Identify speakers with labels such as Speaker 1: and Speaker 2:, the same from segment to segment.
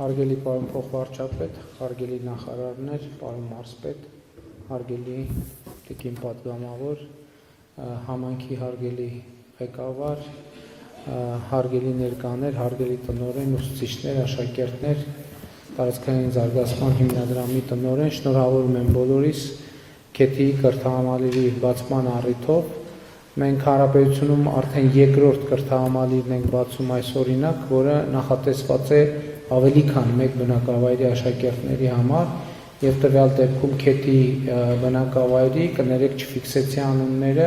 Speaker 1: Հարգելի պարոն փոխվարչապետ, հարգելի նախարարներ, պարոն մարզպետ, հարգելի տիկին պատգամավոր, համայնքի հարգելի ղեկավար, հարգելի ներկաներ, հարգելի տնօրեն, ուսուցիչներ, աշակերտներ, տարածքային զարգացման հիմնադրամի տնօրեն, շնորհավորում եմ բոլորիս Քեթի կրթահամալիրի բացման առիթով։ Մենք հանրապետությունում արդեն երկրորդ կրթահամալիրն ենք բացում այս օրինակ, որը նախատեսված է ավելի քան մեկ բնակավայրի աշակերտների համար, եւ տվյալ դեպքում Քեթի բնակավայրի կներեք չֆիքսեցի անունները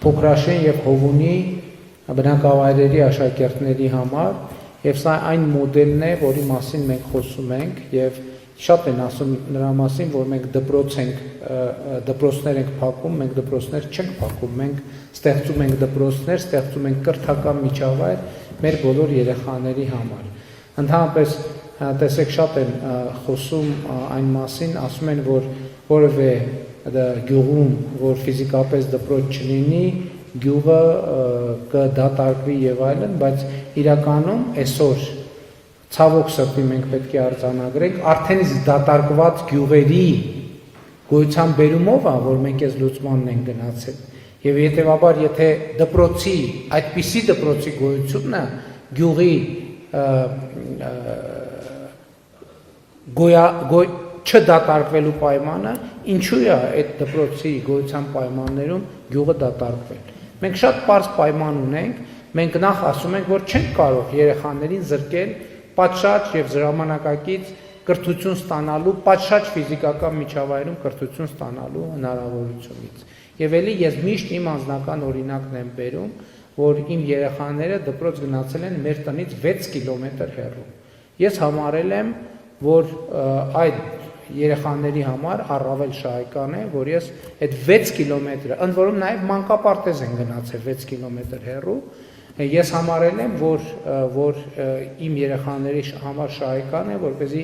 Speaker 1: Փոքրաշեն եւ Հովունի բնակավայրերի աշակերտների համար, եւ սա այն մոդելն է, որի մասին մենք խոսում ենք, եւ շատ են ասում նրա մասին, որ մենք դպրոցներ ենք փակում, մենք դպրոցներ չենք փակում, մենք ստեղծում ենք դպրոցներ, ստեղծում ենք կրթական միջավայր մեր բոլոր երեխաների համար։ Ընդհանրապես տեսեք շատ են խոսում այն մասին, ասում են, որ որևէ գյուղում, որ ֆիզիկապես դպրոց չլինի, գյուղը կդատարկվի եւ այլն, բայց իրականում այսօր ցավոք սրտի մենք պետք է արձանագրենք արդեն իսկ դատարկված գյուղերի գոյության բերումով է, որ մենք այս լուծմանն ենք գնացել։ Եվ հետեւաբար, եթե դպրոցի, այդպիսի դպրոցի գոյությունը գյուղի չդատարկվելու պայմանը, ինչու է այդ դպրոցի գոյության պայմաններում գյուղը դատարկվել։ Մենք շատ պարզ պայման ունենք, մենք նախ ասում ենք, որ չենք կարող երեխաներին զրկել պատշաճ եւ ժամանակակից կրթություն ստանալու, պատշաճ ֆիզիկական միջավայրում կրթություն ստանալու հնարավորությունից։ Եվ ելի ես միշտ իմ անձնական օրինակն եմ բերում, որ իմ երեխաները դպրոց գնացել են մեր տնից 6 կիլոմետր հեռու։ Ես համարել եմ, որ այդ երեխաների համար առավել շահեկան է, որ ես այդ 6 կիլոմետրը, ընդ որում նաև մանկապարտեզ են գնացել 6 կիլոմետր հեռու, ես համարել եմ, որ իմ երեխաների համար շահեկան է, որպեսզի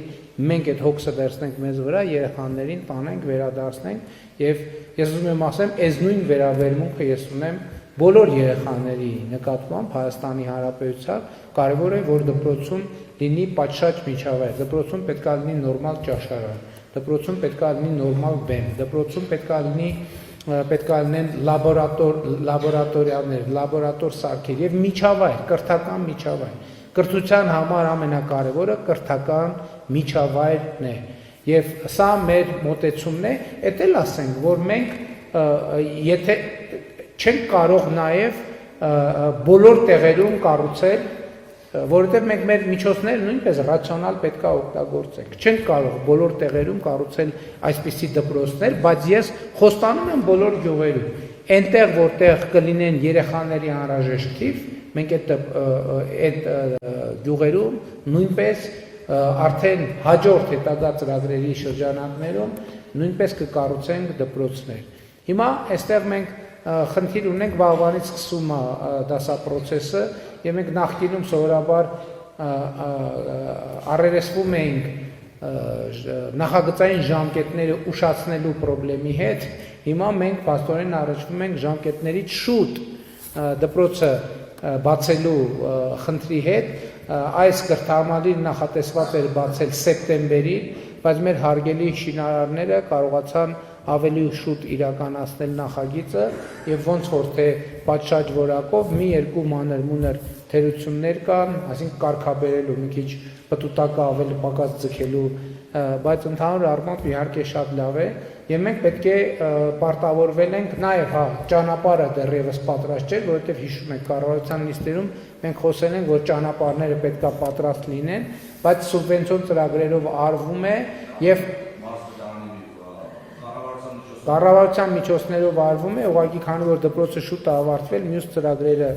Speaker 1: մենք այդ հոգսը վերցնենք մեզ վրա, երեխաներին տանենք, վերադարձնենք, եւ ես ուզում եմ ասեմ, այս նույն վերաբերմունքը ես ունեմ բոլոր երեխաների նկատմամբ Հայաստանի Հանրապետության, կարևոր է, որ դպրոցում լինի պատշաճ միջավայր, դպրոցում պետք է լինի նորմալ ճաշարան, դպրոցում պետք է լինի նորմալ բեմ, դպրոցում պետք է լինեն լաբորատորիաներ, լաբորատոր սարքեր եւ միջավայր, կրթական միջավայր։ Կրթության համար ամենակարևորը կրթական միջավայրն է։ Եվ սա մեր մոտեցումն է, էդ էլ ասենք, որ մենք եթե չենք կարող նաև բոլոր տեղերում կառուցել, որովհետև մենք մեր միջոցները նույնպես ռացիոնալ պետք է օգտագործենք։ Չենք կարող բոլոր տեղերում կառուցել այսպիսի դպրոցներ, բայց ես խոստանում եմ բոլոր գյուղերում, այնտեղ որտեղ կլինեն երեխաների անհրաժեշտ թիվ, մենք այդ գյուղերում նույնպես արդեն հաջորդ հետագա ծրագրերի շրջանակներում նույնպես կկառուցենք դպրոցներ։ Հիմա այստեղ մենք խնդիր ունենք վաղվանից սկսում է դասապրոցեսը եւ մենք նախկինում սովորաբար առերեսվում էինք նախագծային ժամկետները ուշացնելու խնդրի հետ, հիմա մենք փաստորեն առաջվում ենք ժամկետներից շուտ դպրոցը բացելու խնդրի հետ, այս կրթահամալիրը նախատեսված էր բացել սեպտեմբերին, բայց մեր հարգելի շինարարները կարողացան ավելի շուտ իրականացնել նախագիծը եւ ոնց որ թե պատշաճ որակով մի երկու մանր-մունր թերություններ կան, այսինքն կարգաբերելու մի քիչ պտուտակը ավելի պակաս ձգելու, բայց ընդհանուր առմամբ իհարկե շատ լավ է եւ մենք պետք է պարտավորվել ենք նաեւ ճանապարհը դեռևս պատրաստ չէ, որովհետեւ հիշում եք կառավարության նիստերում մենք խոսել ենք, որ ճանապարհները պետքա պատրաստ լինեն, բայց սուբվենցիոն ծրագրերով արվում է եւ կառավարության միջոցներով արվում է, ուղղակի քանի որ դպրոցը շուտ է ավարտվել, մյուս ծրագրերը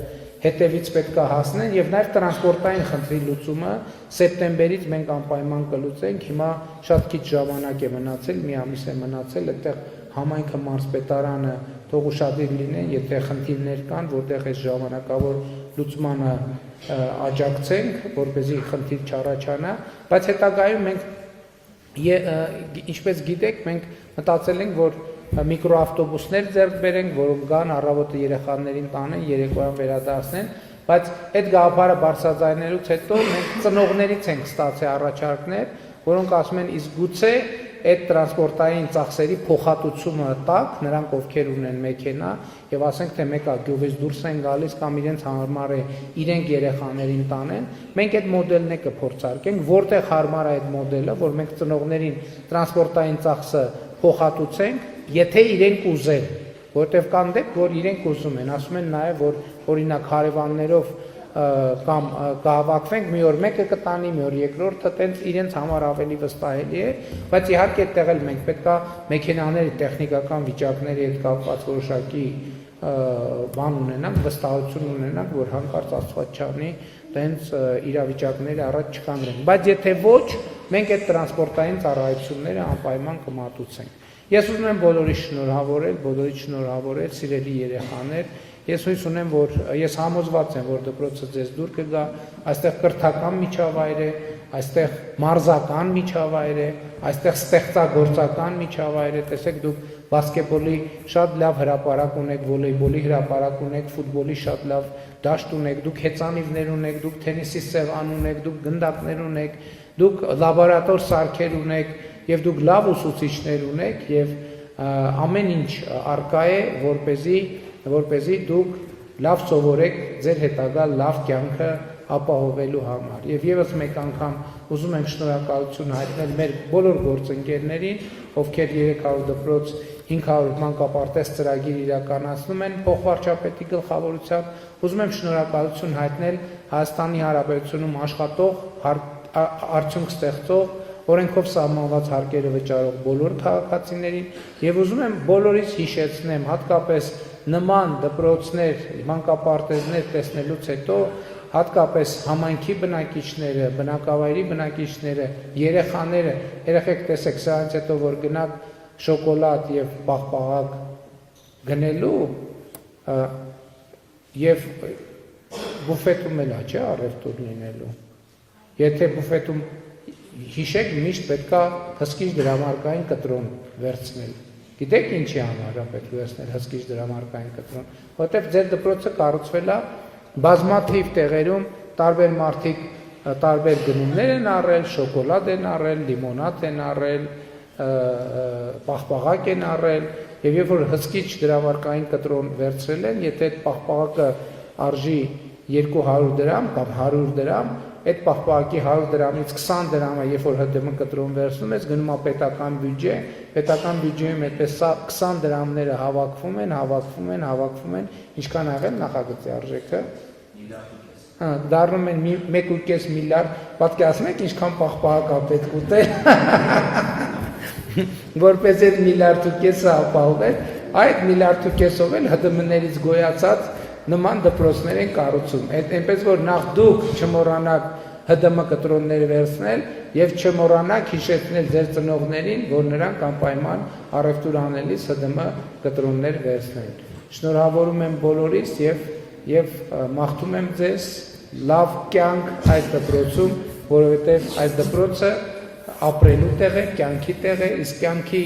Speaker 1: հետևից պետք է հասնեն եւ նաեւ տրանսպորտային խնդրի լուծումը սեպտեմբերից մենք անպայման կլուծենք։ Հիմա շատ քիչ ժամանակ է մնացել, մի ամիս է մնացել, այդտեղ համայնքը մարզպետարանը թող ուշադիր լինեն, եթե խնդիրներ կան, որտեղ այս ժամանակավոր լուծմանը աջակցենք, որպեսզի խնդիր չառաջանա, բայց հետագայում մենք ինչպես գիտեք, մենք մտածել ենք, որ միկրոավտոբուսներ ձեռք բերենք, որոնք գան առավոտը երեխաներին տանեն, երեկոյան վերադարձնեն, բայց այդ գաղափարը բարձրաձայնելուց հետո մենք ծնողներից ենք ստացել առաջարկներ, որոնք ասում են իսկ գուցե այդ տրանսպորտային ծախսերի փոխհատուցումը տակ նրանք ովքեր ունեն մեքենա եւ ասենք թե մեկը գյուղից դուրս են գալիս կամ իրենց հարմար է իրենք երեխաներին տանեն, մենք այդ մոդելն է կփորձարկենք, որտեղ հարմար է այդ մոդելը, որ մենք ծնողներին տրանսպորտային ծախսը փոխհատուցենք, եթե իրենք ուզեն, որտեղ կան դեպք, որ իրենք ուզում են, ասում են նաեւ, որ օրինակ հարևաններով կամ կհավաքվենք մի օր մեկը կտանի, մի օր երկրորդը, տենց իրենց համար ավելի վստահելի է, բայց իհարկե այդտեղ էլ մենք պետքա մեքենաների տեխնիկական վիճակների հետ կապված որոշակի բան ունենանք, վստահություն ունենանք, որ հանկարծ Աստված չանի, տենց իրավիճակները առաջ չկանգնեն, բայց եթե ոչ, մենք այդ տրանսպորտային ծառայությունները անպայման կմատուցենք։ Ես ուզում եմ բոլորի շնորհավորել, սիրելի երեխաներ, ես հույս ունեմ, որ ես համոզված եմ, որ դպրոցը ձեզ դուր կգա, այստեղ կրթական միջավայր է, այստեղ մարզական միջավայր է, այստեղ ստեղծագործական միջավայր է, տեսեք դուք բասկետբոլի շատ լավ հրապարակ ունեք, վոլեյբոլի հրապարակ ունեք, ֆուտբոլի շատ լավ դաշտ ունեք, դուք հեծանիվներ ունեք, դուք թենիսի սեղան ունեք, դուք գնդակներ ունեք, դուք լաբորատոր սարքեր ունեք եւ դուք լավ ուսուցիչներ ունեք եւ ամեն ինչ արկա է, որպեսզի դուք լավ սովորեք ձեր հետագա լավ կյանքը ապահովելու համար։ Եվ եւս մեկ անգամ ուզում եմ շնորհակալություն հայտնել մեր բոլոր գործընկերներին, ովքեր 300 դպրոց 500 մանկապարտեզ ծրագիր իրականացնում են փոխվարչապետի գլխավորությամբ, ուզում եմ շնորհակալություն հայտնել Հայաստանի Հանրապետությունում աշխատող, արդյունք ստեղծող, օրենքով սահմանված հարկերը վճարող բոլոր քաղաքացիներին եւ ուզում եմ բոլորիս հիշեցնեմ, հատկապես նման դպրոցներ, մանկապարտեզներ տեսնելուց հետո հատկապես համայնքի բնակիչները, բնակավայրի բնակիչները, երեխաները, երեխեք տեսեք, սրանից հետո որ գնաք շոկոլադ եւ պաղպաղակ գնելու եւ բուֆետում էլ չէ առևտուր լինելու։ Եթե բուֆետում հիշեք միշտ պետքա հսկիչ դրամարկային կտրոն վերցնել։ Գիտեք ինչի համար է պետք վերցնել հսկիչ դրամարկային կտրոն, որովհետև ձեր դպրոցը կառուցվել է բազմաթիվ տեղերում, տարբեր մարդիկ տարբեր գնումներ են առել, շոկոլադ են առել, լիմոնադ են առել, պաղպաղակ են առել, եւ երբ որ հսկիչ դրամարկային կտրոն վերցրել են, եթե այդ պաղպաղակը արժի 200 դրամ կամ 100 դրամ, այդ պաղպաղակի 100 դրամից 20 դրամը, երբ որ ՀԴՄ կտրոն վերցնում ես, գնում է պետական բյուջեում այդպես 20 դրամները հավաքվում են, ինչքան աղել նախագծի արժեքը։ Դառնում են 1.5 միլիարդ, պատկերացնում եք ինչքան պաղպաղակ է պետք ուտել, որպես այդ 1.5 միլիարդը ապահովել, այդ 1.5 միլիարդով էլ ՀԴՄ-ներից գոյացած նման դպրոցներ են կառուցում, այնպես որ նախ դուք չմոռանաք ՀԴՄ կտրոններ վերցնել եւ չմոռանաք հիշեցնել ձեր ծնողներին, որ նրանք անպայման առևտուր անելիս ՀԴՄ կտրոններ վերցնեն։ Շնորհավորում եմ բոլորիս եւ մաղթում եմ ձեզ լավ կյանք այս դպրոցում, որովհետեւ այս դպրոցը ապրելու տեղ է, կյանքի տեղ է, իսկ կյանքի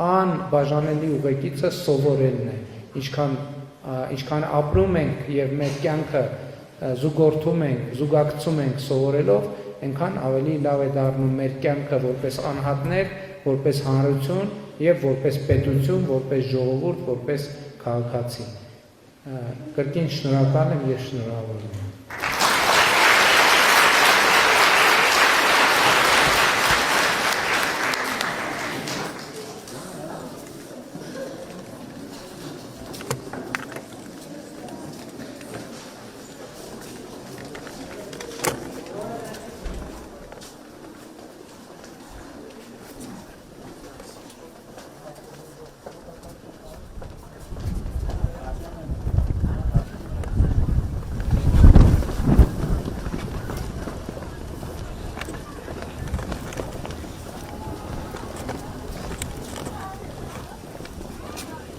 Speaker 1: անբաժանելի ուղեկիցը սովորելն է, ինչքան ապրում ենք եւ մեր կյանքը զուգորդում ենք, զուգակցում ենք սովորելով, այնքան ավելի լավ է դառնում մեր կյանքը որպես անհատներ, որպես հանրություն եւ որպես պետություն, որպես ժողովուրդ, որպես քաղաքացի։ Կրկին շնորհակալ եմ եւ շնորհավորում եմ։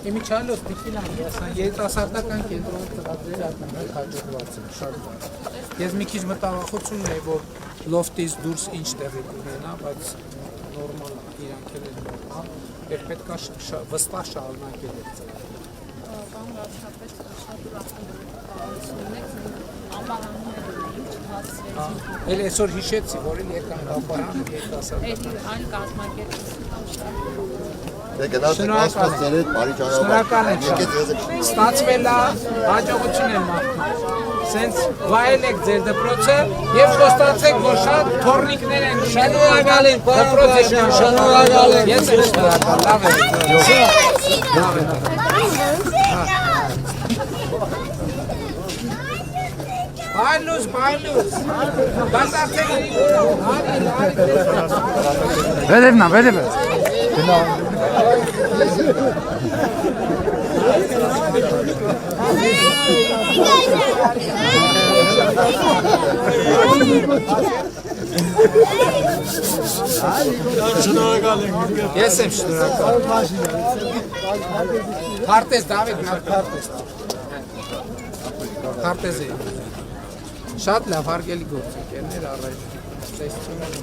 Speaker 1: Իմիջալով պիտին երիտասարդական կենտրոնի ծրագրերը ակնհայտ հաջողված են, շատ լավ։ Ես մի քիչ մտավախություն ունեի, որ լոֆտից դուրս ինչ տեղի կունենա, բայց նորմալ իրանք էլ են նորմալ, եւ պետք է վստահ շարունակել այդ ծրագիրը։
Speaker 2: Բան վարչապետ շատ ուրախ եմ,
Speaker 1: Էլ այսօր հիշեցի, որ եկան Ղափարան երիտասարդական։
Speaker 2: Այլ կազմակերպ։
Speaker 3: Գնացեք ասված ձերդ բարի
Speaker 1: Շնորհակալ եմ
Speaker 3: ճանապարհ։
Speaker 1: շատ։ Ստացվել է, հաջողություն եմ մաղթում։ Սենց վայելեք ձեր դպրոցը եւ խոստացեք, որ շատ թորնիկներ են
Speaker 4: Շնորհակալ եմ, պարոն շնորհակալ եմ։
Speaker 1: Ես եմ շնորհակալ, լավ է։ Բայլուս, բայլուս։ Բացարձակ։
Speaker 5: Վերևնա, վերևը։
Speaker 1: Ես եմ շնորհակալ։ Քարտեզ Դավիթ, նա քարտեզ։ Քարտեզ է։ Շատ լավ հարգելի գործընկերներ առայժմ տեսնում եմ